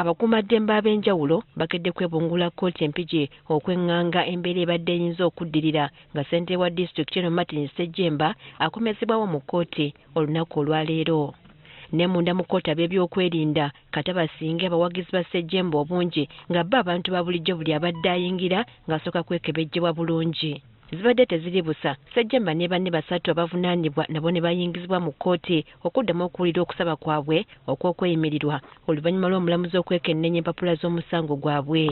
Abakuumaddembe ab'enjawulo bakedde kwebungula kkooti empigi okwenganga embeera ebadde eyinza okuddirira nga ssentebe wa disitulikiti eno Martin Ssejjemba akomezebwawo mu kkooti olunaku olwaleero. Ne munda mu kkooti ab'ebyokwerinda kati basinga abawagizi ba Ssejjemba obungi nga bo abantu ba bulijjo buli abadde ayingira ng'asooka kwekebejjebwa bulungi. Zibadde teziri busa, Ssejjemba ne banne basatu abavunaanibwa nabo ne bayingizibwa mu kkooti okuddamu okuwulira okusaba kwabwe okw'okweyimirirwa oluvannyuma lw'omulamuzi okwekennenya empapula z'omusango gwabwe.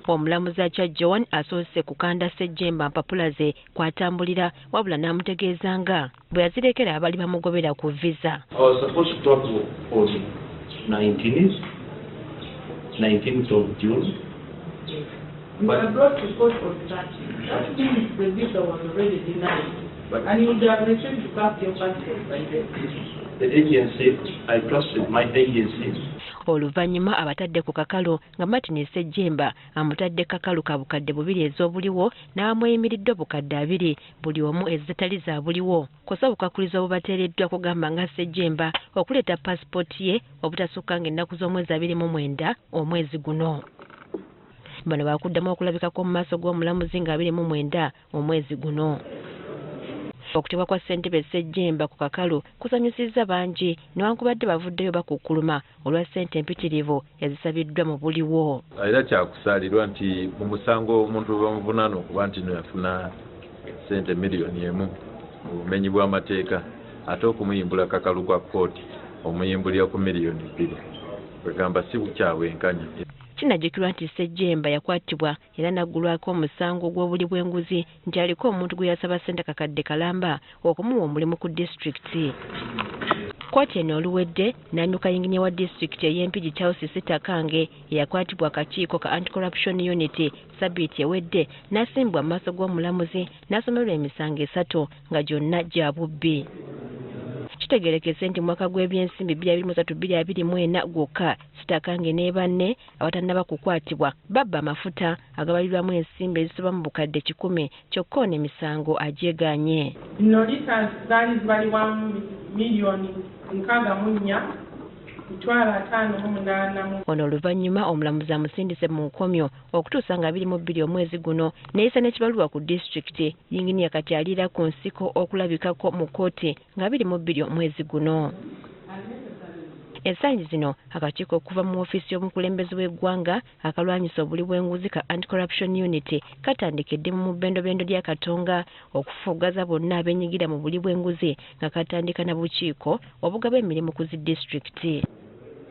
Omulamuzi Acha John asoose kukanda Ssejjemba mpapula ze kwatambulira wabula n'amutegeeza nga bwe yazirekera abali bamugobera ku visa. You were brought to court on 30. That means the visa was already denied. And you would have received to back your passport by then. The agency, I trusted my agency. Oluvannyuma abatadde ku kakalo nga Martin Ssejjemba amutadde kakalu ka bukadde bubiri ez'obuliwo n'amweyimiridde obukadde 2 buli omu ezitali za buliwo. Kosa bukakulizo bubateereddwa kugamba nga Ssejjemba okuleeta pasipoti ye obutasukka ng'ennaku z'omwezi 29 omwezi guno. Bano bakuddamu okulabikako mu maaso g'omulamuzi nga 29 omwezi guno. Okutebwa kwa ssentebe Ssejjemba ku kakalu kusanyusizza bangi newankubadde bavuddeyo bakukkuluma olwa ssente empitirivu ezisabiddwa mu buliwo. Era kyakusaalirwa nti mu musango omuntu bamuvunaana okuba nti no yafuna ssente miliyoni 1 mu bumenyi bw'amateeka ate okumuyimbula kakalu kwa kkooti omuyimbulira ku miliyoni 2 kwegamba si bukyawenkanya. Kinajjukirwa nti Ssejjemba yakwatibwa era naggulwako omusango gw'obuli bw'enguzi nti aliko omuntu gwe yasaba ssente kakadde kalamba okumuwa omulimu ku disitulikiti. Kkooti eno oluwedde n'amyuka yinginiya wa disitulikiti ey'Empigi Charles Sitakange eyakwatibwa akakiiko ka Anti-Corruption Unity Sabbiiti ewedde n'asimbwa mu maaso g'omulamuzi n'asomerwa emisango 3 nga gyonna gya bubbi. Kitegeerekese nti mwaka gw'ebyensimbi 2023-2024 gwokka Sitakange ne banne abatannaba kukwatibwa babba amafuta agabalirwamu ensimbi ezisoba mu bukadde 100 kyokka ono emisango agyegaanye. Nolita zaali zibaliwamu miliyoni 64 ono oluvannyuma omulamuzi amusindise mu nkomyo okutuusa nga 22 omwezi guno n'eyisa n'ekibaluwa ku disitulikiti yinginiya kati aliira ku nsiko okulabikako mu kkooti nga 22 omwezi guno. Ensangi zino akakiiko okuva mu ofiisi y'omukulembeze w'eggwanga akalwanyisa obuli bw'enguzi ka Anti-Corruption Unity katandikedde mu bbendobendo lya Katonga okufugaza bonna abenyigira mu buli bw'enguzi nga katandika na bukiiko obugaba emirimu ku zi disitulikiti.